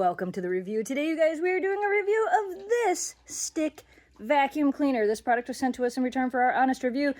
Welcome to the review. Today, you guys, we are doing a review of this stick vacuum cleaner. This product was sent to us in return for our honest review.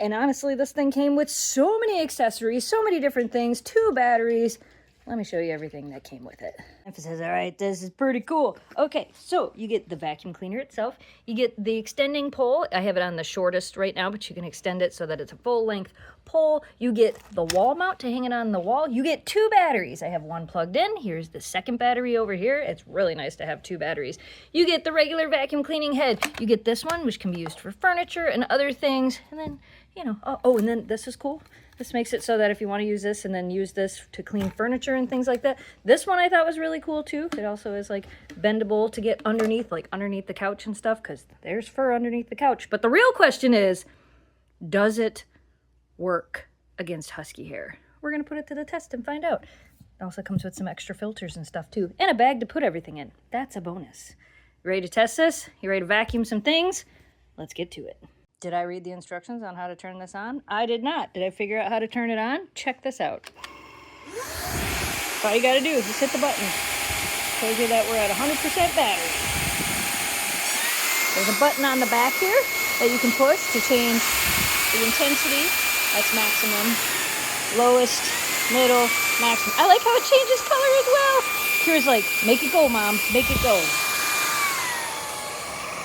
And honestly, this thing came with so many accessories, so many different things, 2 batteries. Let me show you everything that came with it. Emphasis, all right, this is pretty cool. Okay, so you get the vacuum cleaner itself. You get the extending pole. I have it on the shortest right now, but you can extend it so that it's a full-length pole. You get the wall mount to hang it on the wall. You get 2 batteries. I have one plugged in. Here's the second battery over here. It's really nice to have 2 batteries. You get the regular vacuum cleaning head. You get this one, which can be used for furniture and other things. And then, you know, oh, and then this is cool. This makes it so that if you want to use this and then use this to clean furniture and things like that. This one I thought was really cool too. It also is like bendable to get underneath, like underneath the couch and stuff, because there's fur underneath the couch. But the real question is, does it work against husky hair? We're going to put it to the test and find out. It also comes with some extra filters and stuff too, and a bag to put everything in. That's a bonus. You ready to test this? You ready to vacuum some things? Let's get to it. Did I read the instructions on how to turn this on? I did not. Did I figure out how to turn it on? Check this out. All you gotta do is just hit the button. Tells you that we're at 100% battery. There's a button on the back here that you can push to change the intensity. That's maximum. Lowest, middle, maximum. I like how it changes color as well. Kira's like, make it go, Mom. Make it go.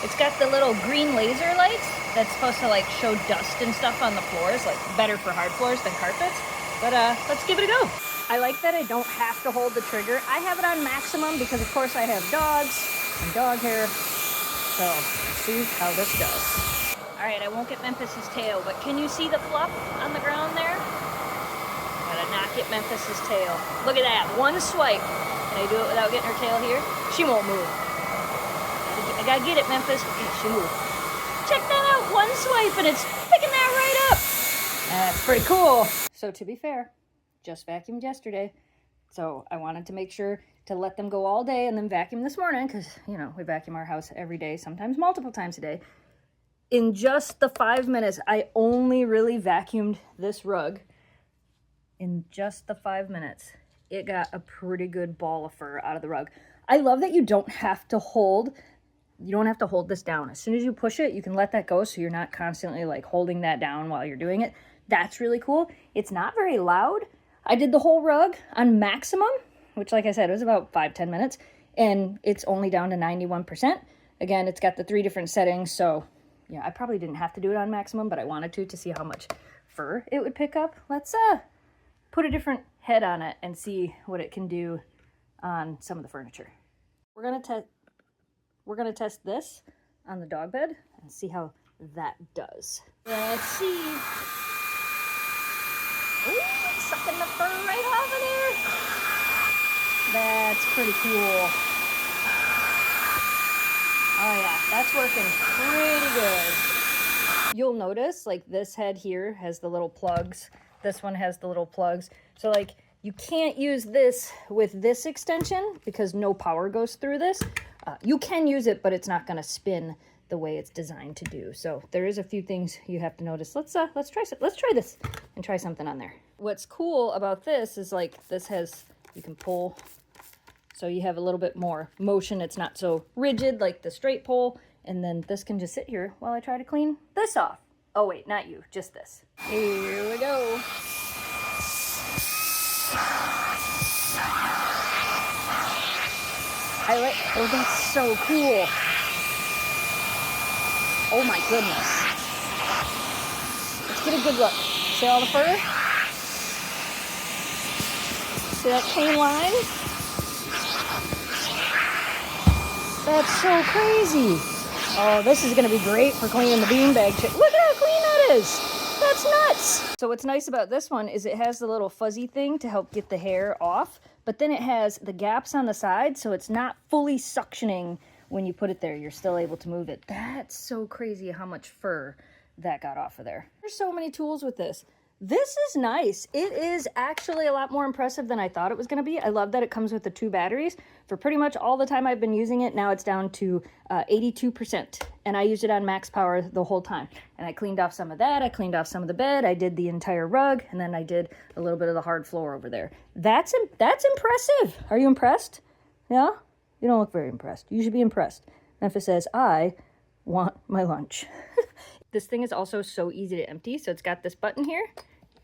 It's got the little green laser lights that's supposed to like show dust and stuff on the floors, like better for hard floors than carpets. But let's give it a go. I like that I don't have to hold the trigger. I have it on maximum because of course I have dogs and dog hair. So let's see how this does. All right, I won't get Memphis's tail, but can you see the fluff on the ground there? Gotta not get Memphis's tail. Look at that, one swipe. Can I do it without getting her tail here? She won't move. I gotta get it, Memphis. She moved. Check that out, one swipe and it's picking that right up. That's pretty cool. So to be fair, just vacuumed yesterday. So I wanted to make sure to let them go all day and then vacuum this morning because, you know, we vacuum our house every day, sometimes multiple times a day. In just the 5 minutes, I only really vacuumed this rug. In just the 5 minutes, it got a pretty good ball of fur out of the rug. I love that you don't have to hold this down. As soon as you push it, you can let that go so you're not constantly like holding that down while you're doing it. That's really cool. It's not very loud. I did the whole rug on maximum, which like I said, it was about 5-10 minutes, and it's only down to 91%. Again, it's got the 3 different settings, so yeah, I probably didn't have to do it on maximum, but I wanted to see how much fur it would pick up. Let's put a different head on it and see what it can do on some of the furniture. We're gonna test this on the dog bed and see how that does. Let's see. Ooh, it's sucking the fur right off of there. That's pretty cool. Oh yeah, that's working pretty good. You'll notice like this head here has the little plugs. This one has the little plugs. So like you can't use this with this extension because no power goes through this. You can use it, but it's not going to spin the way it's designed to do. So there is a few things you have to notice. Let's try this and try something on there. What's cool about this is like this has, you can pull, so you have a little bit more motion. It's not so rigid like the straight pole. And then this can just sit here while I try to clean this off. Oh wait, not you, just this. Here we go. Oh, that's so cool. Oh my goodness. Let's get a good look. See all the fur? See that clean line? That's so crazy. Oh, this is gonna be great for cleaning the beanbag chip. Look at how clean that is. That's nuts. So what's nice about this one is it has the little fuzzy thing to help get the hair off, but then it has the gaps on the side, so it's not fully suctioning when you put it there. You're still able to move it. That's so crazy how much fur that got off of there. There's so many tools with this. This is nice. It is actually a lot more impressive than I thought it was going to be. I love that it comes with the 2 batteries. For pretty much all the time I've been using it, now it's down to 82%. And I used it on max power the whole time. And I cleaned off some of that. I cleaned off some of the bed. I did the entire rug. And then I did a little bit of the hard floor over there. That's impressive. Are you impressed? Yeah? You don't look very impressed. You should be impressed. Memphis says, I want my lunch. This thing is also so easy to empty. So it's got this button here,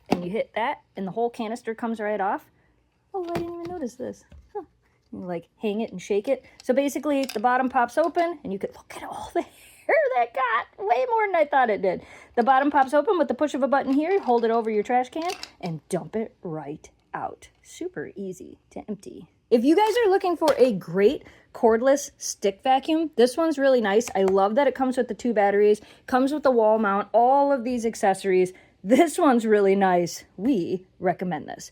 and you hit that, and the whole canister comes right off. Oh, I didn't even notice this. Huh. You like hang it and shake it. So basically the bottom pops open, and you could look at all the hair that got. Way more than I thought it did. The bottom pops open with the push of a button here. Hold it over your trash can and dump it right out. Super easy to empty. If you guys are looking for a great cordless stick vacuum, this one's really nice. I love that it comes with the 2 batteries, comes with the wall mount, all of these accessories. This one's really nice. We recommend this.